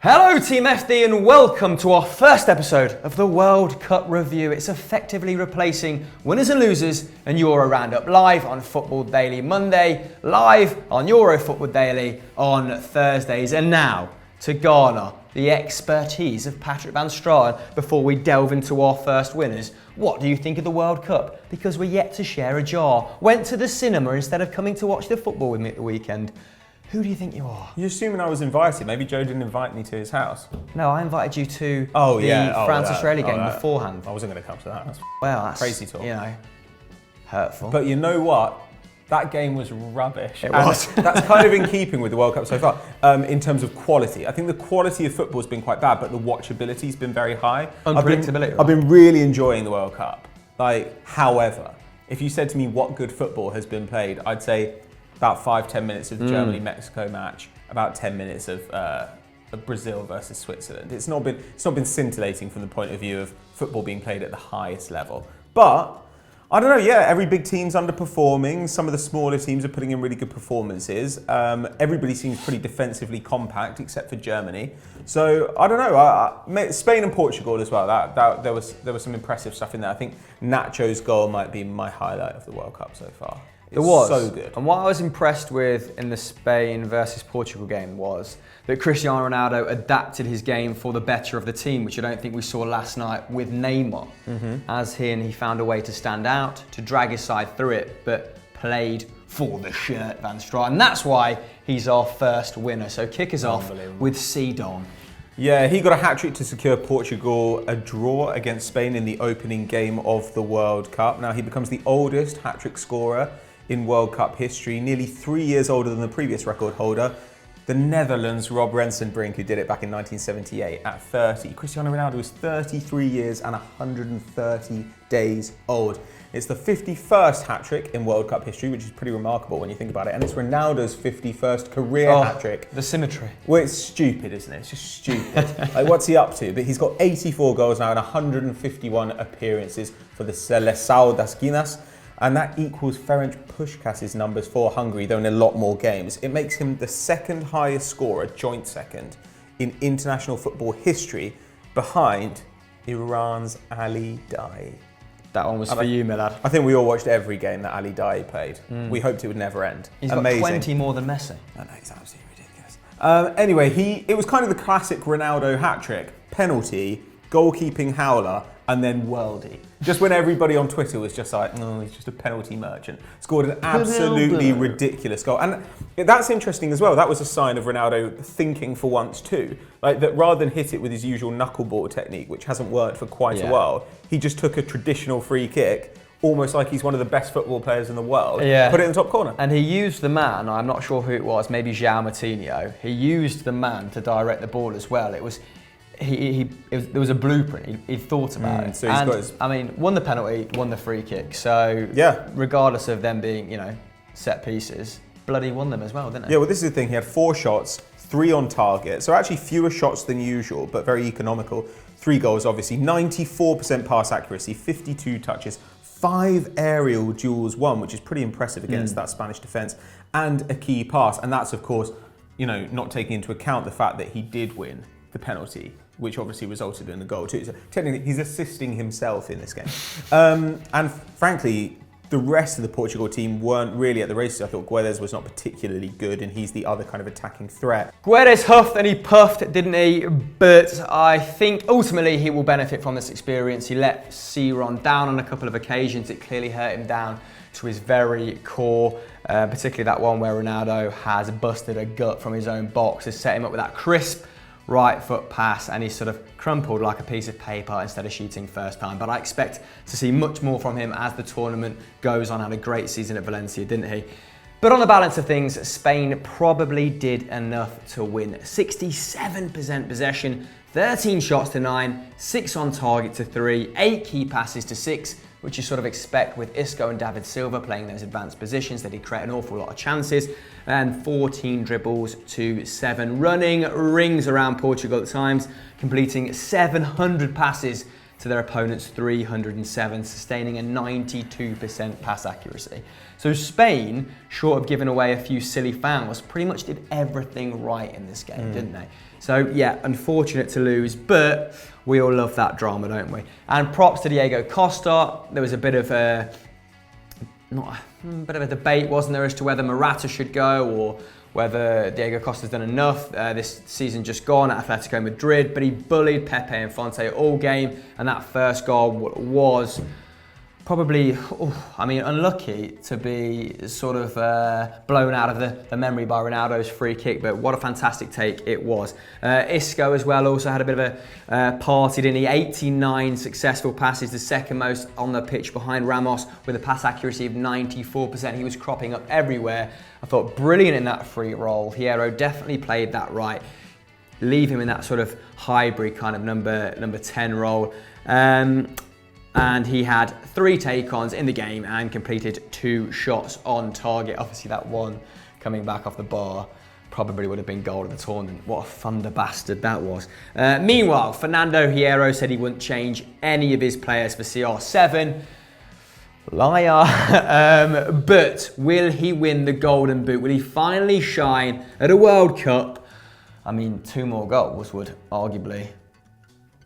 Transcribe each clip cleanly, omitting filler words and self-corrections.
Hello Team FD and welcome to our first episode of the World Cup Review. It's effectively replacing winners and losers and Euro Roundup live on Football Daily Monday, live on Euro Football Daily on Thursdays. And now to garner the expertise of Patrick van Straaten before we delve into our first winners. What do you think of the World Cup? Because we're yet to share a jar. Went to the cinema instead of coming to watch the football with me at the weekend. Who do you think you are? You're assuming I was invited. Maybe Joe didn't invite me to his house. No, I invited you to France-Australia game beforehand. I wasn't going to come to that. That's crazy talk. Hurtful. But you know what? That game was rubbish. It was. That's kind of in keeping with the World Cup so far in terms of quality. I think the quality of football has been quite bad, but the watchability has been very high. Unpredictability. I've been really enjoying the World Cup. However, if you said to me what good football has been played, I'd say about 5-10 minutes of the Germany-Mexico match, about 10 minutes of Brazil versus Switzerland. It's not been scintillating from the point of view of football being played at the highest level. But I don't know, every big team's underperforming. Some of the smaller teams are putting in really good performances. Everybody seems pretty defensively compact except for Germany. So I don't know, Spain and Portugal as well, there was some impressive stuff in there. I think Nacho's goal might be my highlight of the World Cup so far. It was so good. And what I was impressed with in the Spain versus Portugal game was that Cristiano Ronaldo adapted his game for the better of the team, which I don't think we saw last night with Neymar. As he found a way to stand out, to drag his side through it, but played for the shirt, Van Straaten. And that's why he's our first winner. So kick us off with Sidon. Yeah, he got a hat-trick to secure Portugal a draw against Spain in the opening game of the World Cup. Now he becomes the oldest hat-trick scorer in World Cup history, nearly 3 years older than the previous record holder, the Netherlands' Rob Rensenbrink, who did it back in 1978 at 30. Cristiano Ronaldo is 33 years and 130 days old. It's the 51st hat-trick in World Cup history, which is pretty remarkable when you think about it, and it's Ronaldo's 51st career hat-trick. The symmetry. Well, it's stupid, isn't it? It's just stupid. What's he up to? But he's got 84 goals now and 151 appearances for the Seleção das Guinas. And that equals Ferenc Puskás's numbers for Hungary, though in a lot more games. It makes him the second highest scorer, joint second, in international football history, behind Iran's Ali Daei. That one was for you, Milad. I think we all watched every game that Ali Daei played. We hoped it would never end. He's Amazing. got 20 more than Messi. I know, he's absolutely ridiculous. Anyway, it was kind of the classic Ronaldo hat-trick. Penalty, goalkeeping howler, and then worldie. Just when everybody on Twitter was just like, no, he's just a penalty merchant. Scored an absolutely ridiculous goal. And that's interesting as well. That was a sign of Ronaldo thinking for once too. That rather than hit it with his usual knuckleball technique, which hasn't worked for quite a while, he just took a traditional free kick, almost like he's one of the best football players in the world, put it in the top corner. And he used the man, I'm not sure who it was, maybe João Moutinho, he used the man to direct the ball as well. It was, there was a blueprint. He thought about it. So he's got his... won the penalty, won the free kick. So regardless of them being, set pieces, bloody won them as well, didn't he? Yeah, well, this is the thing. He had 4 shots, 3 on target. So actually fewer shots than usual, but very economical. 3 goals, obviously. 94% pass accuracy, 52 touches, 5 aerial duels won, which is pretty impressive against that Spanish defence, and a key pass. And that's, of course, not taking into account the fact that he did win the penalty, which obviously resulted in the goal too. So technically, he's assisting himself in this game. And frankly, the rest of the Portugal team weren't really at the races. I thought Guedes was not particularly good, and he's the other kind of attacking threat. Guedes huffed and he puffed, didn't he? But I think ultimately he will benefit from this experience. He let Sidon down on a couple of occasions. It clearly hurt him down to his very core, particularly that one where Ronaldo has busted a gut from his own box, has set him up with that crisp right foot pass, and he's sort of crumpled like a piece of paper instead of shooting first time. But I expect to see much more from him as the tournament goes on. Had a great season at Valencia, didn't he? But on the balance of things, Spain probably did enough to win. 67% possession, 13 shots to 9, 6 on target to 3, 8 key passes to 6, which you sort of expect with Isco and David Silva playing those advanced positions. They did create an awful lot of chances. And 14 dribbles to 7. Running rings around Portugal at times, completing 700 passes to to their opponent's 307, sustaining a 92% pass accuracy. So Spain, short of giving away a few silly fouls, pretty much did everything right in this game, didn't they? So yeah, unfortunate to lose, but we all love that drama, don't we? And props to Diego Costa. There was a bit of a debate, wasn't there, as to whether Morata should go or whether Diego Costa's done enough this season just gone at Atletico Madrid, but he bullied Pepe and Fonte all game, and that first goal was probably, unlucky to be sort of blown out of the memory by Ronaldo's free kick, but what a fantastic take it was. Isco as well also had a bit of a party, didn't he? 89 successful passes, the second most on the pitch behind Ramos with a pass accuracy of 94%. He was cropping up everywhere. I thought brilliant in that free role. Hierro definitely played that right. Leave him in that sort of hybrid kind of number 10 role. And he had 3 take-ons in the game and completed 2 shots on target. Obviously that one coming back off the bar probably would have been goal of the tournament. What a thunder bastard that was. Meanwhile, Fernando Hierro said he wouldn't change any of his players for CR7. Liar. But will he win the Golden Boot? Will he finally shine at a World Cup? I mean, 2 more goals would arguably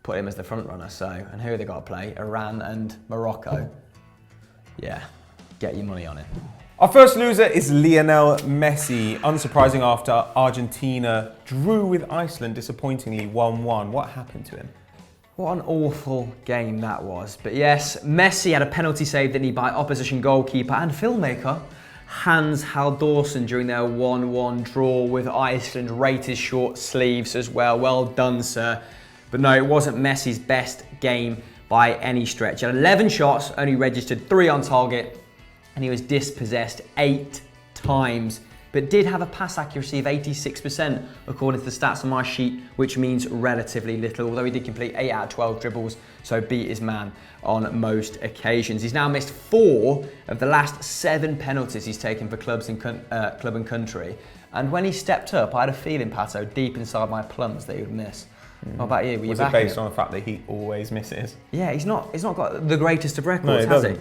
put him as the front runner. So, and who have they got to play? Iran and Morocco. Yeah, get your money on it. Our first loser is Leonel Messi. Unsurprising after Argentina drew with Iceland, disappointingly 1-1. What happened to him? What an awful game that was. But yes, Messi had a penalty save, didn't he, by opposition goalkeeper and filmmaker Hans Haldorsen during their 1-1 draw with Iceland. Rate his short sleeves as well. Well done, sir. But no, it wasn't Messi's best game by any stretch. He had 11 shots, only registered 3 on target, and he was dispossessed 8 times, but did have a pass accuracy of 86% according to the stats on my sheet, which means relatively little, although he did complete 8 out of 12 dribbles, so beat his man on most occasions. He's now missed 4 of the last 7 penalties he's taken for club and country, and when he stepped up, I had a feeling, Pato, deep inside my plums that he would miss. What about you? Was it based on the fact that he always misses? Yeah, he's not got the greatest of records, has he?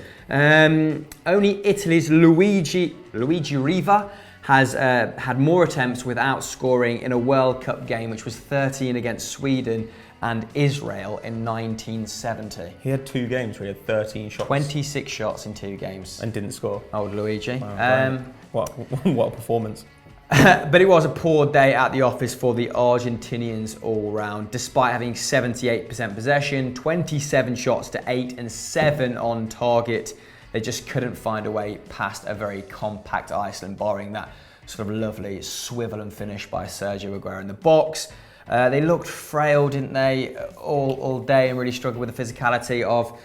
Only Italy's Luigi Riva has had more attempts without scoring in a World Cup game, which was 13 against Sweden and Israel in 1970. He had 2 games where he had 13 shots. 26 shots in 2 games. And didn't score. Old Luigi. Wow, what a performance. But it was a poor day at the office for the Argentinians all round. Despite having 78% possession, 27 shots to 8 and 7 on target, they just couldn't find a way past a very compact Iceland, barring that sort of lovely swivel and finish by Sergio Aguero in the box. They looked frail, didn't they, all day, and really struggled with the physicality of,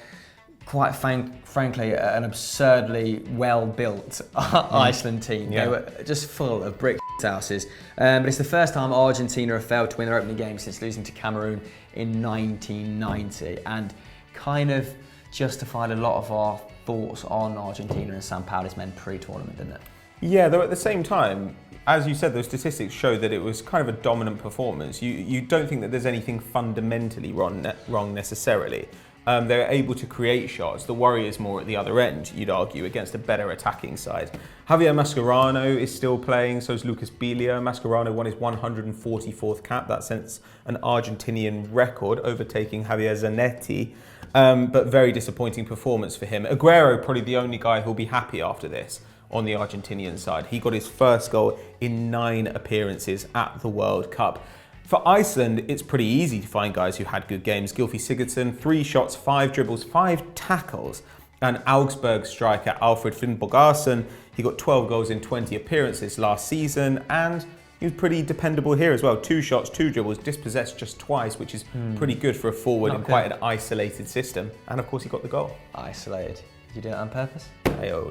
quite frankly, an absurdly well-built Iceland team. Yeah. They were just full of brick houses. But it's the first time Argentina have failed to win their opening game since losing to Cameroon in 1990, and kind of justified a lot of our thoughts on Argentina and Sampaoli's men pre-tournament, didn't it? Yeah, though at the same time, as you said, those statistics show that it was kind of a dominant performance. You don't think that there's anything fundamentally wrong necessarily. They were able to create shots. The worry is more at the other end, you'd argue, against a better attacking side. Javier Mascherano is still playing, so is Lucas Biglia. Mascherano won his 144th cap. That sets an Argentinian record, overtaking Javier Zanetti. But very disappointing performance for him. Aguero, probably the only guy who'll be happy after this on the Argentinian side. He got his first goal in 9 appearances at the World Cup. For Iceland, it's pretty easy to find guys who had good games. Gylfi Sigurdsson, 3 shots, 5 dribbles, 5 tackles. And Augsburg striker Alfred Finnbogason, he got 12 goals in 20 appearances last season, and he was pretty dependable here as well. 2 shots, 2 dribbles, dispossessed just twice, which is pretty good for a forward in quite an isolated system. And of course, he got the goal. Isolated. Did you do it on purpose?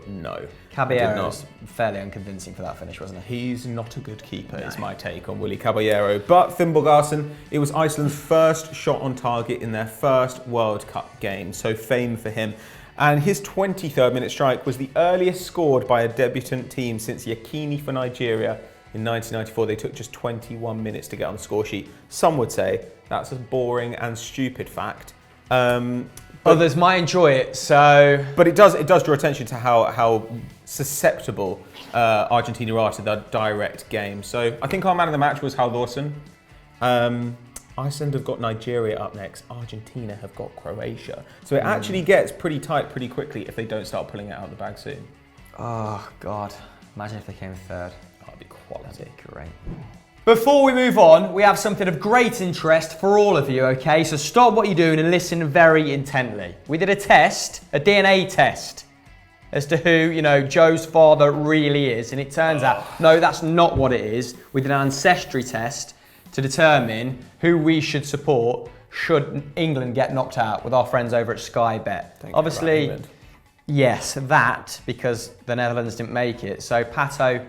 No. Caballero was fairly unconvincing for that finish, wasn't he? He's not a good keeper, is my take on Willy Caballero. But Finnbogason, it was Iceland's first shot on target in their first World Cup game, so fame for him. And his 23rd minute strike was the earliest scored by a debutant team since Yakini for Nigeria in 1994. They took just 21 minutes to get on the score sheet. Some would say that's a boring and stupid fact, Others might enjoy it, so... But it does draw attention to how susceptible Argentina are to the direct game. So I think our man of the match was Hal Lawson. Iceland have got Nigeria up next. Argentina have got Croatia. So it actually gets pretty tight pretty quickly if they don't start pulling it out of the bag soon. Oh, God. Imagine if they came third. That'd be quality. That'd be great. Before we move on, we have something of great interest for all of you, okay? So stop what you're doing and listen very intently. We did a test, a DNA test, as to who, Joe's father really is. And it turns out, no, that's not what it is. We did an ancestry test to determine who we should support should England get knocked out with our friends over at Sky Bet. Obviously, yes, that, because the Netherlands didn't make it. So Pato,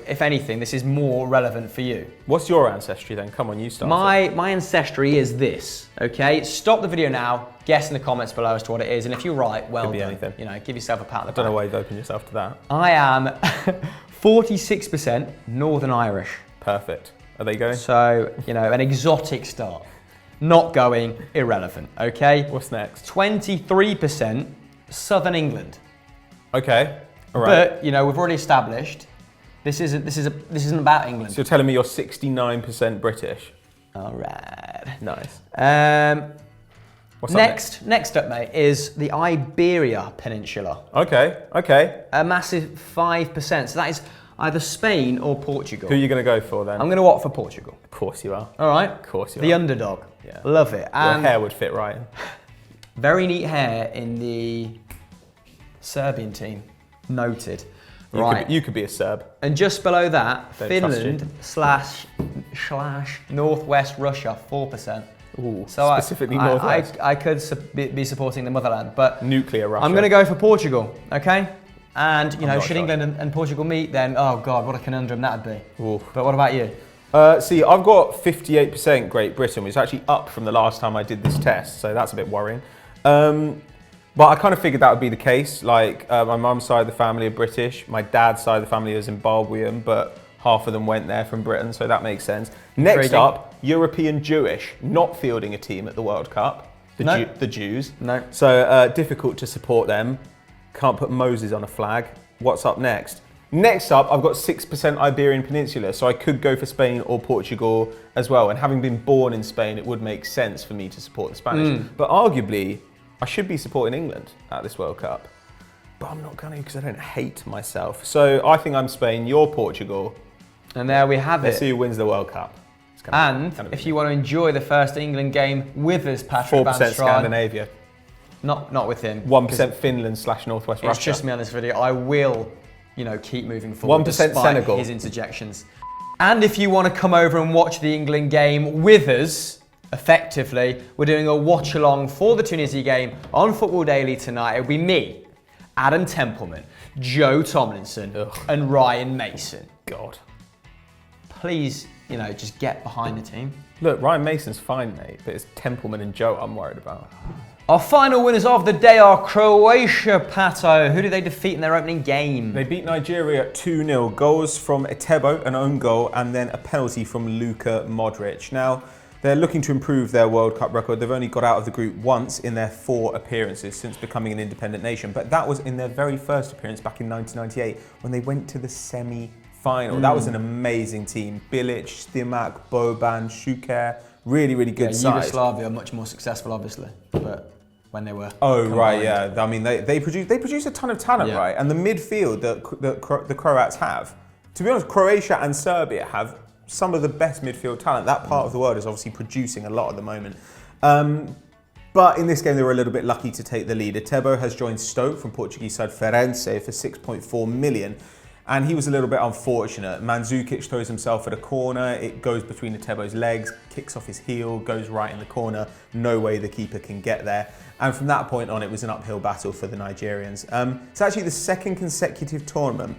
if anything, this is more relevant for you. What's your ancestry then? Come on, you start. My ancestry is this, okay? Stop the video now, guess in the comments below as to what it is, and if you're right, well done. Anything. Give yourself a pat on the back. I don't know why you've opened yourself to that. I am 46% Northern Irish. Perfect. Are they going? So, an exotic start. Not going, irrelevant, okay? What's next? 23% Southern England. Okay, all right. But, we've already established this isn't about England. So you're telling me you're 69% British? All right. Nice. What's Next up, mate, is the Iberia Peninsula. Okay. A massive 5%. So that is either Spain or Portugal. Who are you going to go for then? I'm going to opt for Portugal. Of course you are. All right. Of course you are. The underdog. Yeah. Love it. Your hair would fit right. Very neat hair in the Serbian team. Noted. You could be a Serb. And just below that, Don't Finland / Northwest Russia, 4%. Ooh, so specifically Northwest. I could be supporting the motherland, but nuclear Russia. I'm going to go for Portugal, okay? And, should sure. England and Portugal meet, then, oh God, what a conundrum that'd be. Ooh. But what about you? See, I've got 58% Great Britain, which is actually up from the last time I did this test, so that's a bit worrying. But I kind of figured that would be the case. Like, my mum's side of the family are British, my dad's side of the family is Zimbabwean, but half of them went there from Britain, so that makes sense. Next up, European Jewish, not fielding a team at the World Cup. The Jews. No. So difficult to support them. Can't put Moses on a flag. What's up next? Next up, I've got 6% Iberian Peninsula, so I could go for Spain or Portugal as well. And having been born in Spain, it would make sense for me to support the Spanish. But arguably, I should be supporting England at this World Cup. But I'm not going to because I don't hate myself. So I think I'm Spain, you're Portugal. And there we have Let's it. see who wins the World Cup. And if you want to enjoy the first England game with us, Patrick 4% Scandinavia. Not with him. 1% Finland / Northwest Russia. It's just me on this video. I will, keep moving forward 1% despite Senegal. his interjections. And if you want to come over and watch the England game with us, effectively, we're doing a watch along for the Tunisia game on Football Daily tonight. It'll be me, Adam Templeman, Joe Tomlinson, and Ryan Mason. God. Please, just get behind the team. Look, Ryan Mason's fine, mate, but it's Templeman and Joe I'm worried about. Our final winners of the day are Croatia, Pato. Who did they defeat in their opening game? They beat Nigeria 2-0. Goals from Etebo, an own goal, and then a penalty from Luka Modric. Now, they're looking to improve their World Cup record. They've only got out of the group once in their 4 appearances since becoming an independent nation. But that was in their very first appearance back in 1998 when they went to the semi-final. That was an amazing team. Bilic, Stimac, Boban, Šuker. Really, really good side. Yugoslavia, much more successful, obviously. But when they were right, yeah. I mean, they produce a ton of talent, right? And the midfield that the Croats have, to be honest, Croatia and Serbia have some of the best midfield talent. That part of the world is obviously producing a lot at the moment. But in this game, they were a little bit lucky to take the lead. Etebo has joined Stoke from Portuguese side Firenze for 6.4 million. And he was a little bit unfortunate. Mandzukic throws himself at a corner. It goes between Etebo's legs, kicks off his heel, goes right in the corner. No way the keeper can get there. And from that point on, it was an uphill battle for the Nigerians. It's actually the second consecutive tournament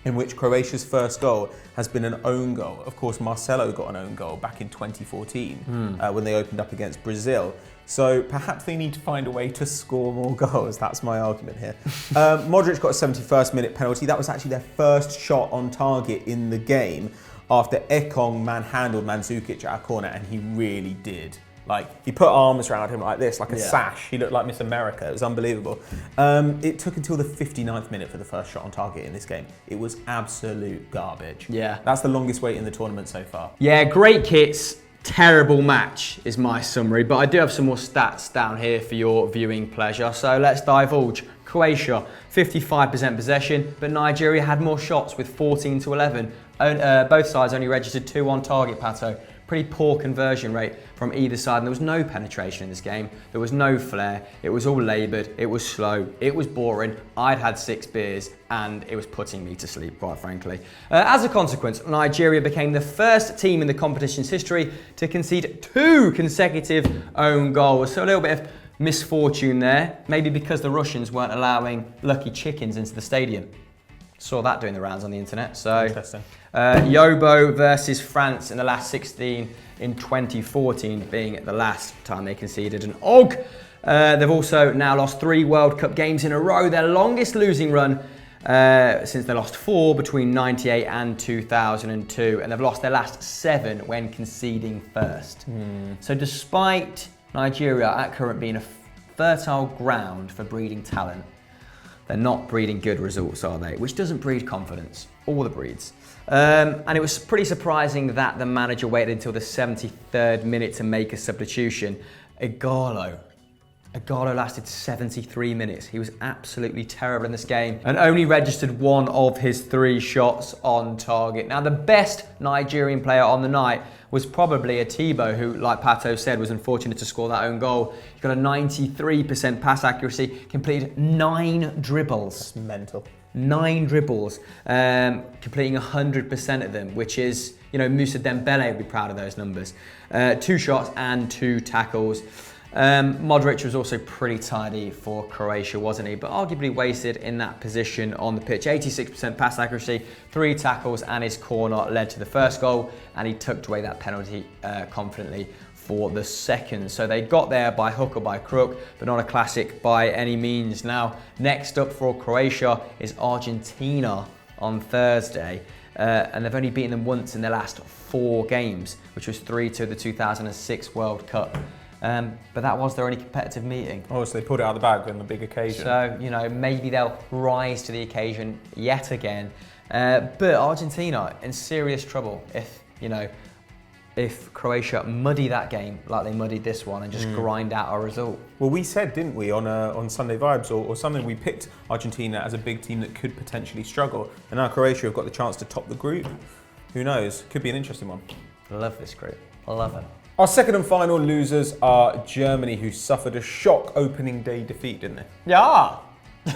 in which Croatia's first goal has been an own goal. Of course, Marcelo got an own goal back in 2014 when they opened up against Brazil. So perhaps they need to find a way to score more goals. That's my argument here. Modric got a 71st minute penalty. That was actually their first shot on target in the game after Ekong manhandled Mandzukic at a corner, and he really did Like, he put arms around him like this, like a sash. He looked like Miss America. It was unbelievable. It took until the 59th minute for the first shot on target in this game. It was absolute garbage. Yeah. That's the longest wait in the tournament so far. Yeah, great kits, terrible match is my summary, but I do have some more stats down here for your viewing pleasure. So let's divulge. Croatia, 55% possession, but Nigeria had more shots with 14 to 11. Both sides only registered 2 on target, Pato. Pretty poor conversion rate from either side, and there was no penetration in this game. There was no flair. It was all laboured. It was slow. It was boring. I'd had 6 beers, and it was putting me to sleep, quite frankly. As a consequence, Nigeria became the first team in the competition's history to concede 2 consecutive own goals. So a little bit of misfortune there, maybe because the Russians weren't allowing lucky chickens into the stadium. Saw that doing the rounds on the internet. So, interesting. Yobo versus France in the last 16 in 2014 being the last time they conceded an OG. They've also now lost 3 World Cup games in a row, their longest losing run since they lost 4 between 98 and 2002, and they've lost their last 7 when conceding first. So despite Nigeria at current being a fertile ground for breeding talent, they're not breeding good results, are they? Which doesn't breed confidence, all the breeds. And it was pretty surprising that the manager waited until the 73rd minute to make a substitution. Igalo lasted 73 minutes. He was absolutely terrible in this game and only registered 1 of his 3 shots on target. Now, the best Nigerian player on the night was probably Atibo, who, like Pato said, was unfortunate to score that own goal. He got a 93% pass accuracy, completed 9 dribbles. That's mental. 9 dribbles, completing 100% of them, which is, you know, Moussa Dembele would be proud of those numbers. 2 shots and 2 tackles. Modric was also pretty tidy for Croatia, wasn't he? But arguably wasted in that position on the pitch. 86% pass accuracy, 3 tackles, and his corner led to the first goal, and he tucked away that penalty confidently for the second. So they got there by hook or by crook, but not a classic by any means. Now, next up for Croatia is Argentina on Thursday. And they've only beaten them once in their last 4 games, which was 3-2 at the 2006 World Cup. But that was their only competitive meeting. Oh, so they pulled it out of the bag on the big occasion. So, you know, maybe they'll rise to the occasion yet again. But Argentina in serious trouble if Croatia muddy that game like they muddied this one and just grind out a result. Well, we said, didn't we, on Sunday Vibes or something, we picked Argentina as a big team that could potentially struggle. And now Croatia have got the chance to top the group. Who knows? Could be an interesting one. I love this group. I love it. Our second and final losers are Germany, who suffered a shock opening day defeat, didn't they? Yeah,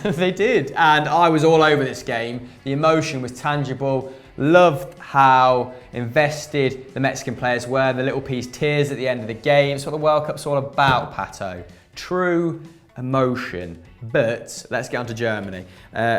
they did. And I was all over this game. The emotion was tangible. Loved how invested the Mexican players were. The little piece tears at the end of the game. It's what the World Cup's all about, Pato. True emotion. But let's get on to Germany,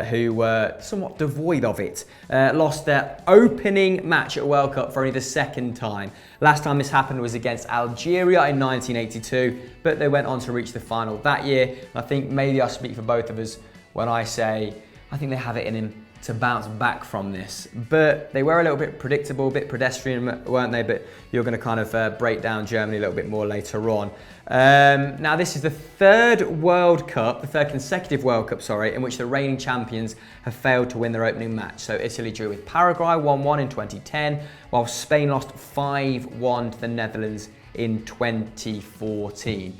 who were somewhat devoid of it. Lost their opening match at World Cup for only the 2nd time. Last time this happened was against Algeria in 1982, but they went on to reach the final that year. And I think maybe I speak for both of us when I say I think they have it in them to bounce back from this. But they were a little bit predictable, a bit pedestrian, weren't they? But you're going to kind of break down Germany a little bit more later on. Now, this is the 3rd World Cup, the 3rd consecutive World Cup, in which the reigning champions have failed to win their opening match. So Italy drew with Paraguay 1-1 in 2010, while Spain lost 5-1 to the Netherlands in 2014.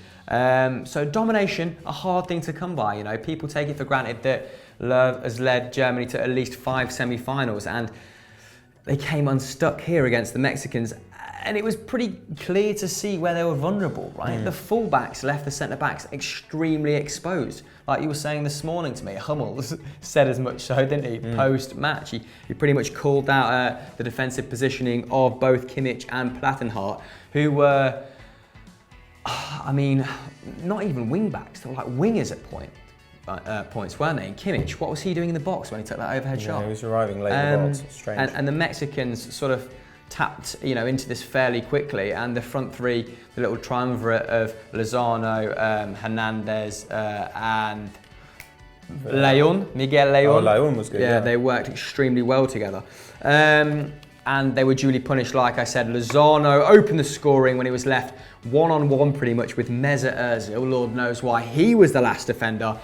So domination, a hard thing to come by. You know, people take it for granted that Love has led Germany to at least 5 semi-finals, and they came unstuck here against the Mexicans, and it was pretty clear to see where they were vulnerable, right? The fullbacks left the centre-backs extremely exposed. Like you were saying this morning to me, Hummels said as much so, didn't he, post-match. He pretty much called out the defensive positioning of both Kimmich and Plattenhardt, who were, I mean, not even wing-backs, they were like wingers at points, weren't they? And Kimmich, what was he doing in the box when he took that overhead shot? He was arriving late in the box. Strange. And the Mexicans sort of tapped, into this fairly quickly, and the front three, the little triumvirate of Lozano, Hernandez, and Miguel Leon. Oh, Leon was good. Yeah, they worked extremely well together. and they were duly punished. Like I said, Lozano opened the scoring when he was left one-on-one pretty much with Mesut Ozil. Lord knows why he was the last defender,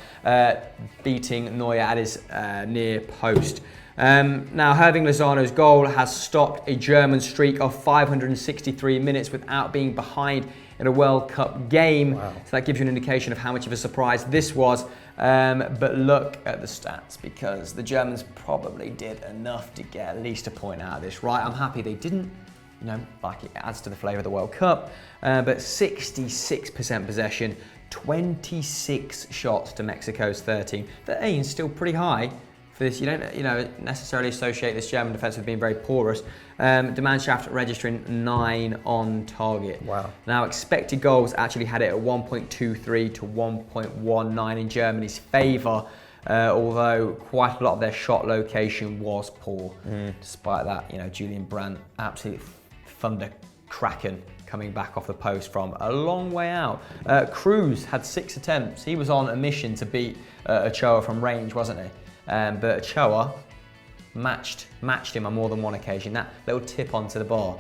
beating Neuer at his near post. Now, Hirving Lozano's goal has stopped a German streak of 563 minutes without being behind in a World Cup game. Wow. So that gives you an indication of how much of a surprise this was. But look at the stats, because the Germans probably did enough to get at least a point out of this, right? I'm happy they didn't. Like, it adds to the flavour of the World Cup. But 66% possession, 26 shots to Mexico's 13. 13 is still pretty high for this. You don't necessarily associate this German defence with being very porous. Mannschaft registering 9 on target. Wow. Now, expected goals actually had it at 1.23 to 1.19 in Germany's favour. Although quite a lot of their shot location was poor. Despite that, Julian Brandt, absolute thunder kraken, coming back off the post from a long way out. Cruz had 6 attempts. He was on a mission to beat Ochoa from range, wasn't he? But Ochoa matched him on more than one occasion. That little tip onto the bar,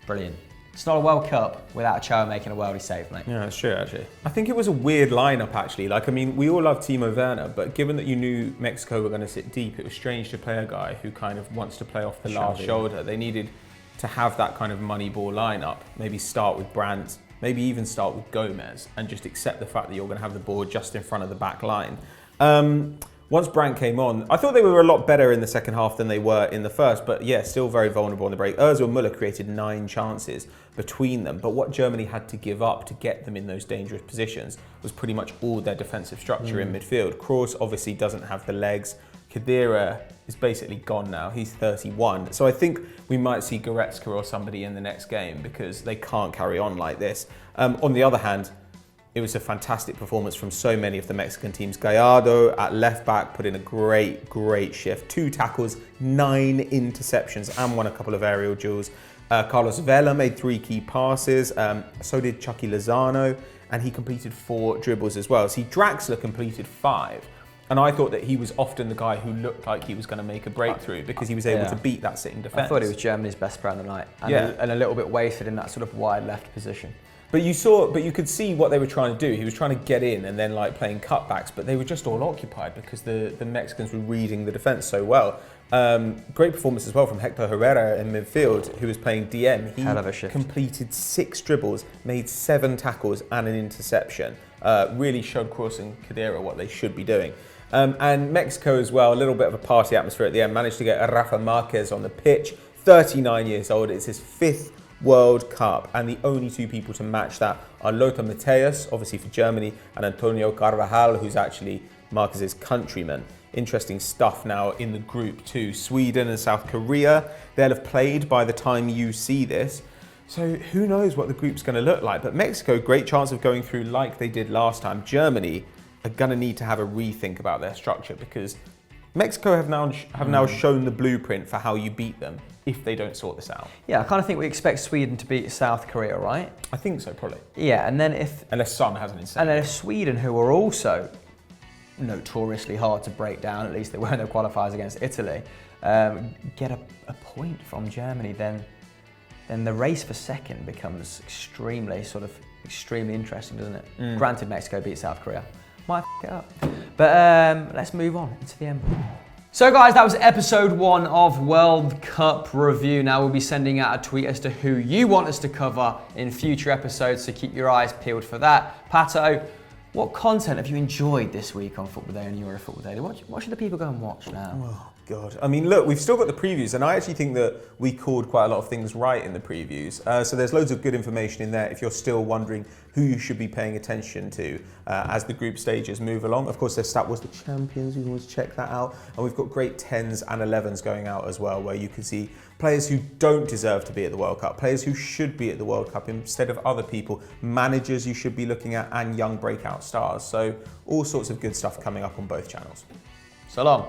brilliant. It's not a World Cup without Ochoa making a worldie save, mate. Yeah, that's true, actually. I think it was a weird lineup, actually. We all love Timo Werner, but given that you knew Mexico were going to sit deep, it was strange to play a guy who kind of wants to play off the last shoulder. They needed to have that kind of money ball lineup. Maybe start with Brandt, maybe even start with Gomez, and just accept the fact that you're going to have the ball just in front of the back line. Once Brandt came on, I thought they were a lot better in the second half than they were in the first, but yeah, still very vulnerable on the break. Ozil and Muller created 9 chances between them, but what Germany had to give up to get them in those dangerous positions was pretty much all their defensive structure in midfield. Kroos obviously doesn't have the legs. Khedira is basically gone now. He's 31. So I think we might see Goretzka or somebody in the next game, because they can't carry on like this. On the other hand, it was a fantastic performance from so many of the Mexican teams. Gallardo at left back put in a great shift. 2 tackles, 9 interceptions, and won a couple of aerial duels. Carlos Vela made 3 key passes. So did Chucky Lozano, and he completed 4 dribbles as well. See, Draxler completed 5. And I thought that he was often the guy who looked like he was going to make a breakthrough, because he was able to beat that sitting defence. I thought he was Germany's best player on the night, and a little bit wasted in that sort of wide left position. But you could see what they were trying to do. He was trying to get in and then playing cutbacks, but they were just all occupied because the Mexicans were reading the defence so well. Great performance as well from Hector Herrera in midfield, who was playing DM. He completed 6 dribbles, made 7 tackles and an interception. Really showed Kroos and Khedira what they should be doing. And Mexico as well, a little bit of a party atmosphere at the end, managed to get Rafa Marquez on the pitch, 39 years old. It's his 5th World Cup, and the only 2 people to match that are Lothar Matthäus, obviously for Germany, and Antonio Carvajal, who's actually Marquez's countryman. Interesting stuff now in the group too. Sweden and South Korea, they'll have played by the time you see this. So who knows what the group's going to look like. But Mexico, great chance of going through like they did last time. Germany are going to need to have a rethink about their structure, because Mexico have now shown the blueprint for how you beat them if they don't sort this out. Yeah, I kind of think we expect Sweden to beat South Korea, right? I think so, probably. Yeah, and then unless Son has an insane. And then if Sweden, who are also notoriously hard to break down, at least they were in their qualifiers against Italy, get a point from Germany, then the race for second becomes extremely interesting, doesn't it? Granted, Mexico beat South Korea. Might f*** it up. But let's move on into the end. So guys, that was episode 1 of World Cup Review. Now we'll be sending out a tweet as to who you want us to cover in future episodes, so keep your eyes peeled for that. Pato, what content have you enjoyed this week on Football Day and Euro Football Daily? What should the people go and watch now? Oh, God. I mean, look, we've still got the previews, and I actually think that we called quite a lot of things right in the previews. So there's loads of good information in there if you're still wondering who you should be paying attention to as the group stages move along. Of course, there's Stat Was the Champions. You can always check that out. And we've got great 10s and 11s going out as well, where you can see players who don't deserve to be at the World Cup, players who should be at the World Cup instead of other people, managers you should be looking at, and young breakout stars. So all sorts of good stuff coming up on both channels. So long.